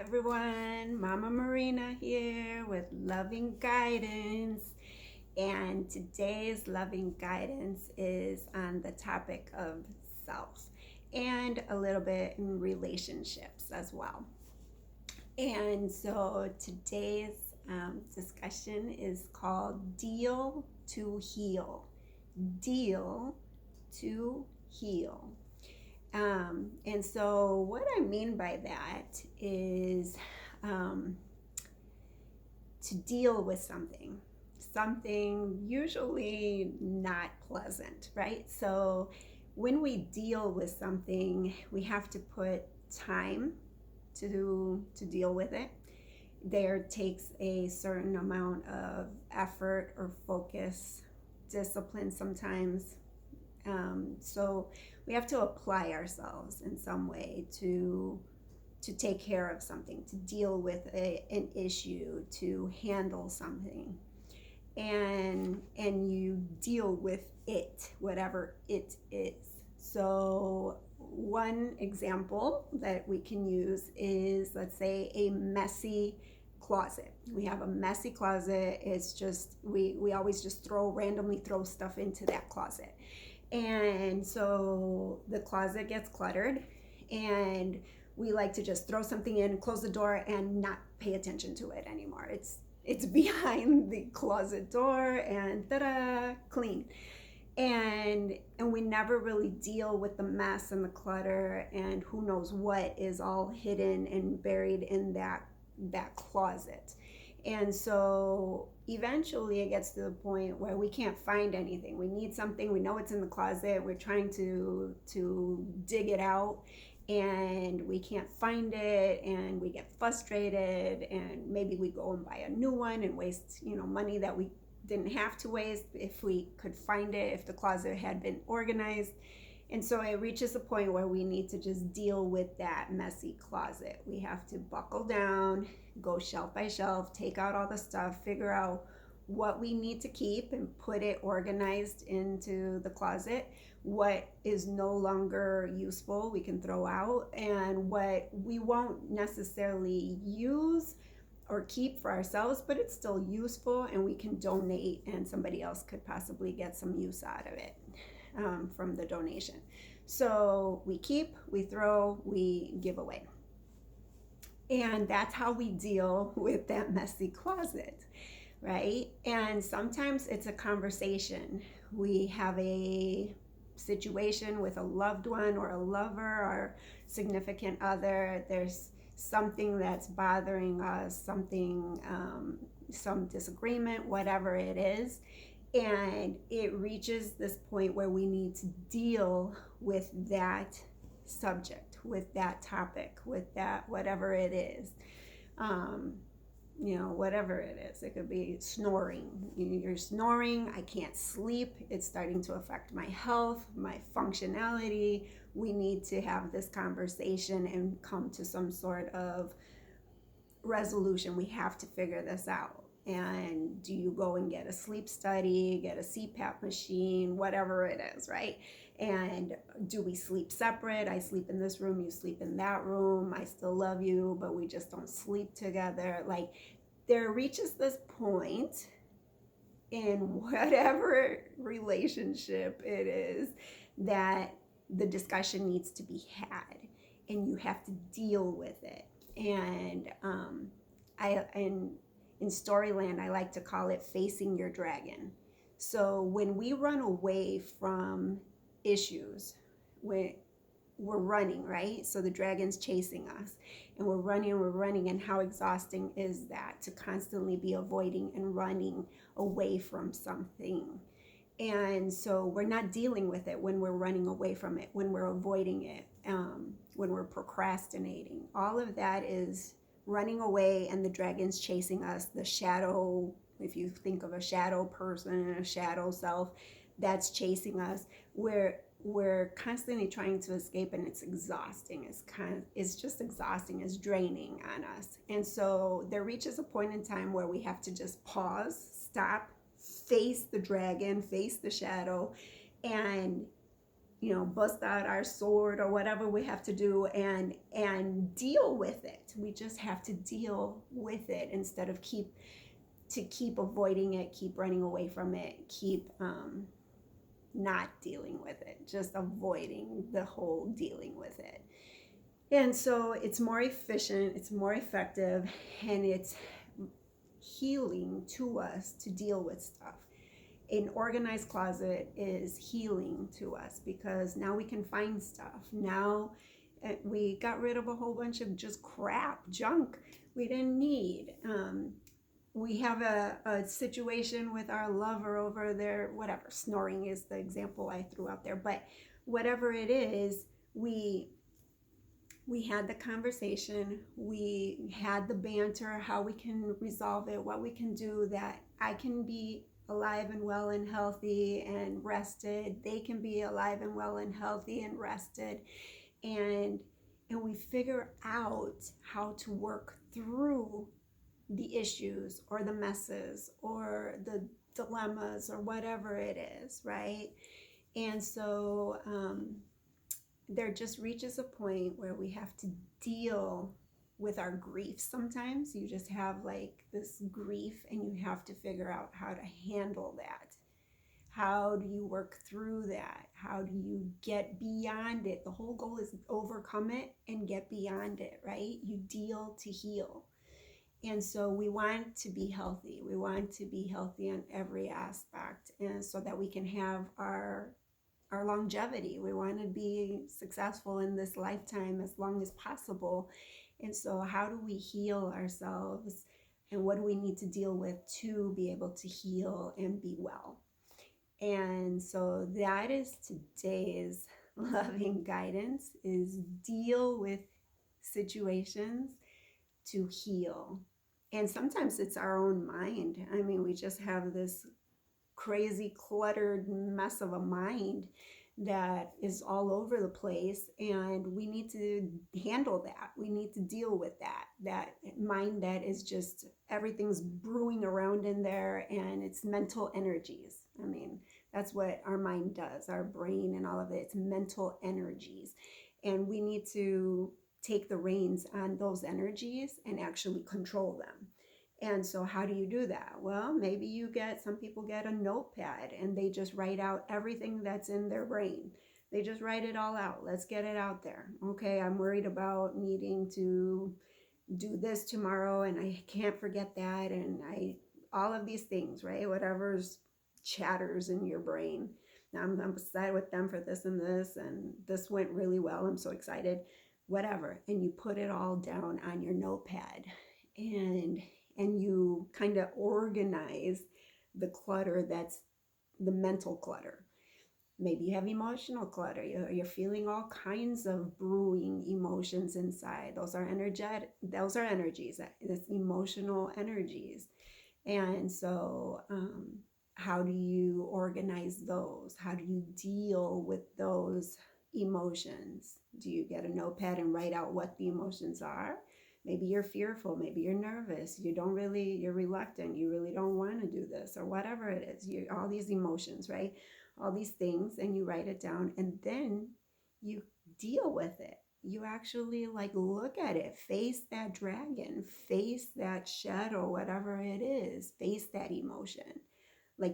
everyone, Mama Marina here with loving guidance. And today's loving guidance is on the topic of self and a little bit in relationships as well. And so today's discussion is called Deal to Heal. Deal to Heal. And so, what I mean by that is to deal with something usually not pleasant, right? So, when we deal with something, we have to put time to deal with it. There takes a certain amount of effort or focus, discipline sometimes. So we have to apply ourselves in some way to take care of something, to deal with an issue, to handle something, and you deal with it, whatever it is. So one example that we can use is, let's say, a messy closet. We have a messy closet. It's just we always just randomly throw stuff into that closet. And so the closet gets cluttered, and we like to just throw something in, close the door, and not pay attention to it anymore. It's behind the closet door, and ta-da, clean. And we never really deal with the mess and the clutter, and who knows what is all hidden and buried in that closet. And so eventually it gets to the point where we can't find anything. We need something, we know it's in the closet, we're trying to dig it out, and we can't find it, and we get frustrated, and maybe we go and buy a new one and waste, money that we didn't have to waste if we could find it, if the closet had been organized. And so it reaches a point where we need to just deal with that messy closet. We have to buckle down, go shelf by shelf, take out all the stuff, figure out what we need to keep and put it organized into the closet, what is no longer useful we can throw out, and what we won't necessarily use or keep for ourselves, but it's still useful and we can donate, and somebody else could possibly get some use out of it. From the donation. So we keep, we throw, we give away. And that's how we deal with that messy closet, right? And sometimes it's a conversation. We have a situation with a loved one or a lover or significant other. There's something that's bothering us, something, some disagreement, whatever it is. And it reaches this point where we need to deal with that subject, with that topic, with that, whatever it is. Whatever it is. It could be snoring. You're snoring, I can't sleep, it's starting to affect my health, my functionality. We need to have this conversation and come to some sort of resolution. We have to figure this out. And do you go and get a sleep study, get a CPAP machine, whatever it is, right? And do we sleep separate? I sleep in this room, you sleep in that room. I still love you, but we just don't sleep together. Like, there reaches this point in whatever relationship it is that the discussion needs to be had, and you have to deal with it. And in Storyland, I like to call it facing your dragon. So when we run away from issues, we're running, right? So the dragon's chasing us, and we're running, and how exhausting is that to constantly be avoiding and running away from something? And so we're not dealing with it when we're running away from it, when we're avoiding it, when we're procrastinating. All of that is running away, and the dragon's chasing us. The shadow, if you think of a shadow person and a shadow self, that's chasing us. We're constantly trying to escape, and it's exhausting. It's just exhausting. It's draining on us. And so there reaches a point in time where we have to just pause, stop, face the dragon, face the shadow, and bust out our sword or whatever we have to do and deal with it. We just have to deal with it instead of keep avoiding it, keep running away from it, keep not dealing with it, just avoiding the whole dealing with it. And so it's more efficient, it's more effective, and it's healing to us to deal with stuff. An organized closet is healing to us because now we can find stuff. Now we got rid of a whole bunch of just crap, junk we didn't need. We have a situation with our lover over there, whatever, snoring is the example I threw out there, but whatever it is, we had the conversation, we had the banter, how we can resolve it, what we can do that I can be alive and well and healthy and rested, they can be alive and well and healthy and rested, and we figure out how to work through the issues or the messes or the dilemmas or whatever it is, right? And so there just reaches a point where we have to deal with our grief. Sometimes you just have like this grief and you have to figure out how to handle that. How do you work through that? How do you get beyond it? The whole goal is overcome it and get beyond it, right? You deal to heal. And so we want to be healthy. We want to be healthy in every aspect, and so that we can have our longevity. We want to be successful in this lifetime as long as possible. And so how do we heal ourselves, and what do we need to deal with to be able to heal and be well? And so that is today's loving guidance, is deal with situations to heal. And sometimes it's our own mind. I mean, we just have this crazy cluttered mess of a mind that is all over the place, and we need to handle that. We need to deal with that mind that is just, everything's brewing around in there, and it's mental energies. I mean, that's what our mind does, our brain and all of it. It's mental energies, and we need to take the reins on those energies and actually control them. And so how do you do that? Well, maybe some people get a notepad and they just write out everything that's in their brain. They just write it all out. Let's get it out there. Okay, I'm worried about needing to do this tomorrow and I can't forget that, and all of these things, right? Whatever's chatters in your brain. Now I'm upset with them for this and this went really well. I'm so excited. Whatever. And you put it all down on your notepad, and you kind of organize the clutter that's the mental clutter. Maybe you have emotional clutter. You're feeling all kinds of brewing emotions inside. Those are energies. That's emotional energies. And so how do you organize those? How do you deal with those emotions? Do you get a notepad and write out what the emotions are? Maybe you're fearful, maybe you're nervous, you're reluctant, you really don't want to do this, or whatever it is. All these emotions, right? All these things, and you write it down, and then you deal with it. You actually look at it, face that dragon, face that shadow, whatever it is, face that emotion.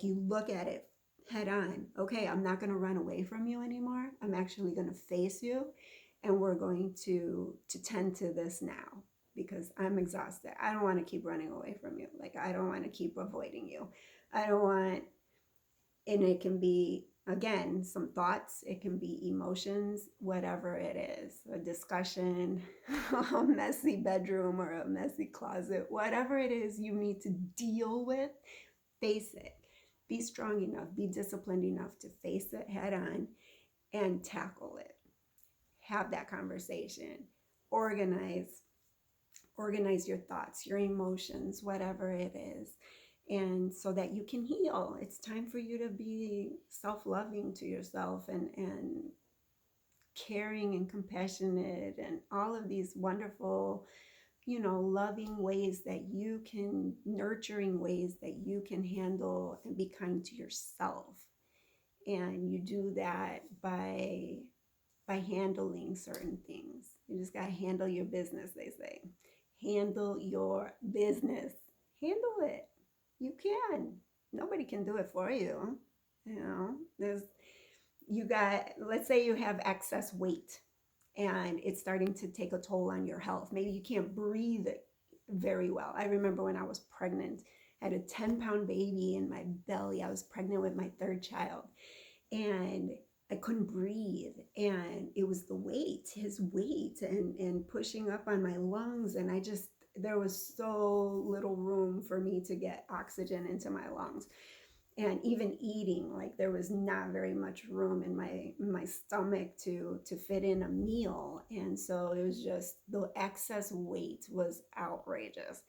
You look at it head on. Okay, I'm not going to run away from you anymore. I'm actually going to face you, and we're going to tend to this now, because I'm exhausted. I don't want to keep running away from you. I don't want to keep avoiding you. And it can be, again, some thoughts, it can be emotions, whatever it is, a discussion, a messy bedroom or a messy closet, whatever it is you need to deal with, face it. Be strong enough, be disciplined enough to face it head on and tackle it. Have that conversation. Organize your thoughts, your emotions, whatever it is, and so that you can heal. It's time for you to be self-loving to yourself and caring and compassionate, and all of these wonderful, loving ways that you can, nurturing ways that you can handle and be kind to yourself. And you do that by handling certain things. You just got to handle your business, they say. Handle your business. Handle it. You can. Nobody can do it for you. You know, let's say you have excess weight and it's starting to take a toll on your health. Maybe you can't breathe very well. I remember when I was pregnant, I had a 10-pound baby in my belly. I was pregnant with my third child, and I couldn't breathe. And it was the weight, his weight, and pushing up on my lungs. And there was so little room for me to get oxygen into my lungs. And even eating, like there was not very much room in my stomach to fit in a meal. And so it was just, the excess weight was outrageous.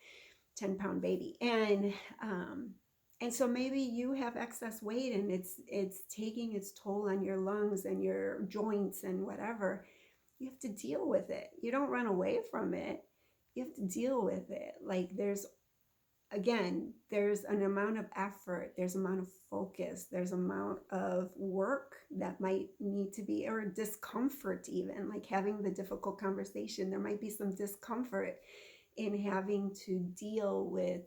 10-pound baby. And so maybe you have excess weight and it's taking its toll on your lungs and your joints and whatever. You have to deal with it. You don't run away from it. You have to deal with it. Like there's an amount of effort, there's amount of focus, there's amount of work that might need to be, or discomfort even, like having the difficult conversation. There might be some discomfort in having to deal with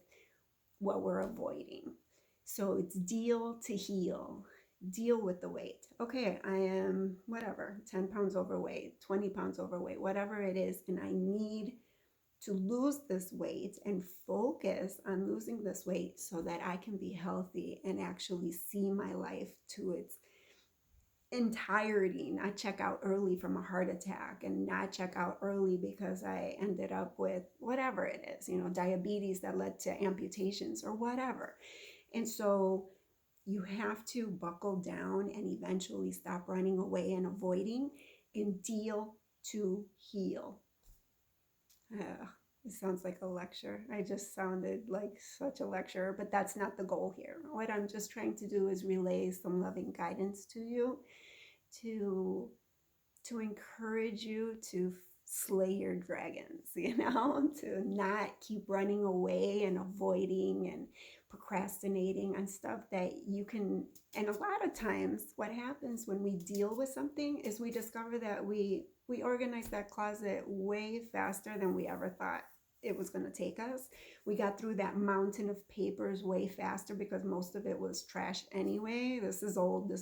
what we're avoiding. So it's deal to heal. Deal with the weight. Okay, I am whatever, 10 pounds overweight, 20 pounds overweight, whatever it is, and I need to lose this weight and focus on losing this weight so that I can be healthy and actually see my life to its entirety, not check out early from a heart attack, and not check out early because I ended up with whatever it is, diabetes that led to amputations or whatever. And so you have to buckle down and eventually stop running away and avoiding and deal to heal. It sounds like a lecture. I just sounded like such a lecturer, but that's not the goal here. What I'm just trying to do is relay some loving guidance to you, to encourage you to slay your dragons, to not keep running away and avoiding and procrastinating on stuff that you can. And a lot of times what happens when we deal with something is we discover that we organize that closet way faster than we ever thought it was going to take us. We got through that mountain of papers way faster because most of it was trash anyway. This is old,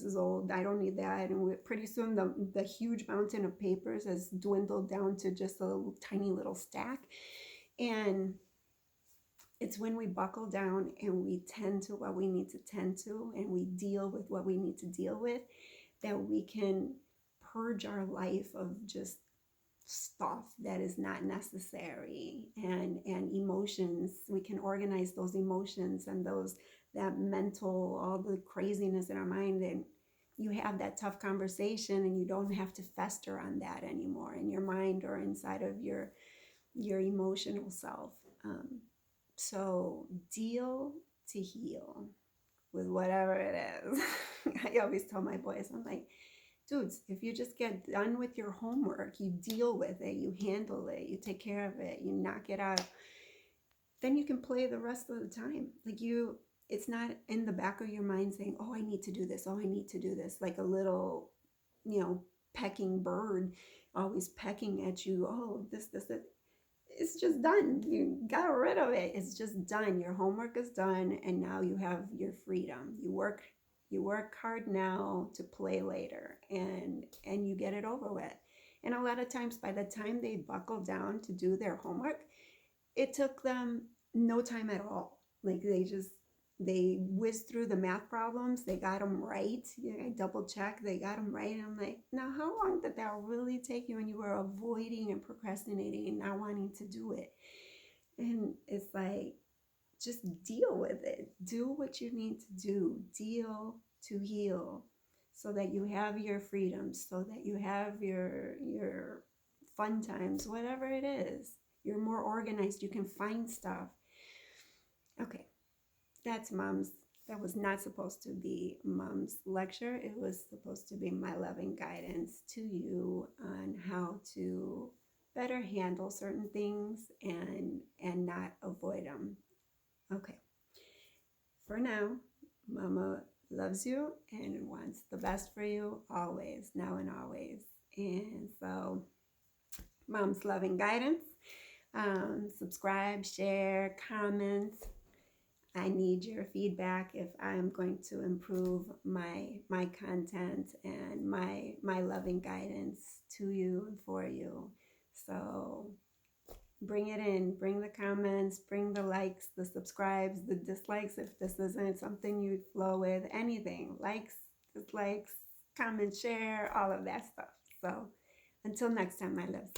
I don't need that. And pretty soon the huge mountain of papers has dwindled down to just a tiny little stack. And it's when we buckle down and we tend to what we need to tend to, and we deal with what we need to deal with, that we can purge our life of just stuff that is not necessary, and emotions. We can organize those emotions and that mental, all the craziness in our mind, and you have that tough conversation and you don't have to fester on that anymore in your mind or inside of your emotional self. So deal to heal with whatever it is. I always tell my boys, I'm like, dudes, if you just get done with your homework, you deal with it, you handle it, you take care of it, you knock it out, then you can play the rest of the time. It's not in the back of your mind saying, oh, I need to do this, like a little, pecking bird always pecking at you. Oh, this. It's just done. You got rid of it. It's just done. Your homework is done, and now you have your freedom. You work hard now to play later, and you get it over with. And a lot of times, by the time they buckle down to do their homework, it took them no time at all. Like they whizzed through the math problems. They got them right. I double checked. They got them right. And I'm like, now how long did that really take you when you were avoiding and procrastinating and not wanting to do it? And it's like, just deal with it. Do what you need to do. Deal to heal, so that you have your freedoms, so that you have your fun times, whatever it is. You're more organized. You can find stuff. Okay. That was not supposed to be Mom's lecture. It was supposed to be my loving guidance to you on how to better handle certain things and not avoid them. Okay. For now, Mama loves you and wants the best for you always, now and always. And so, Mom's loving guidance. Subscribe, share, comment. I need your feedback if I'm going to improve my content and my loving guidance to you and for you. So bring it in, bring the comments, bring the likes, the subscribes, the dislikes if this isn't something you flow with, anything, likes, dislikes, comment, share, all of that stuff. So until next time, my loves.